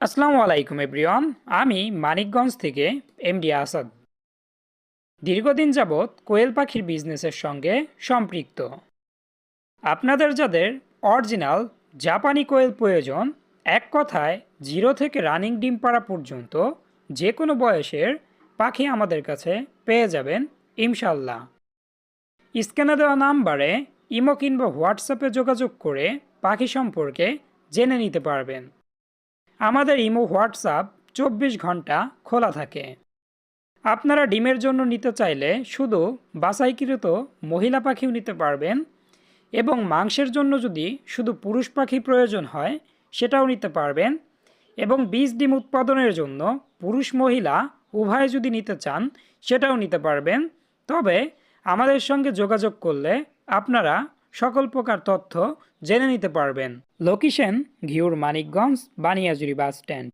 আসসালামু আলাইকুম এভরিওয়ান। আমি মানিকগঞ্জ থেকে এমডি আসাদ। দীর্ঘদিন যাবৎ কোয়েল পাখির বিজনেসের সঙ্গে সম্পৃক্ত। আপনাদের যাদের অরিজিনাল জাপানি কোয়েল প্রয়োজন, এক কথায় জিরো থেকে রানিং ডিম পাড়া পর্যন্ত যে কোনো বয়সের পাখি আমাদের কাছে পেয়ে যাবেন ইনশাল্লাহ। স্ক্যানে দেওয়া নাম্বারে ইমো কিংবা হোয়াটসঅ্যাপে যোগাযোগ করে পাখি সম্পর্কে জেনে নিতে পারবেন। আমাদের ইমো হোয়াটসঅ্যাপ 24 ঘন্টা খোলা থাকে। আপনারা ডিমের জন্য নিতে চাইলে শুধু বাছাইকৃত মহিলা পাখিও নিতে পারবেন, এবং মাংসের জন্য যদি শুধু পুরুষ পাখি প্রয়োজন হয় সেটাও নিতে পারবেন, এবং বীজ ডিম উৎপাদনের জন্য পুরুষ মহিলা উভয় যদি নিতে চান সেটাও নিতে পারবেন। তবে আমাদের সঙ্গে যোগাযোগ করলে আপনারা সকল প্রকার তথ্য জেনে নিতে পারবেন। Location Ghior Manikganj Baniajuri bus stand.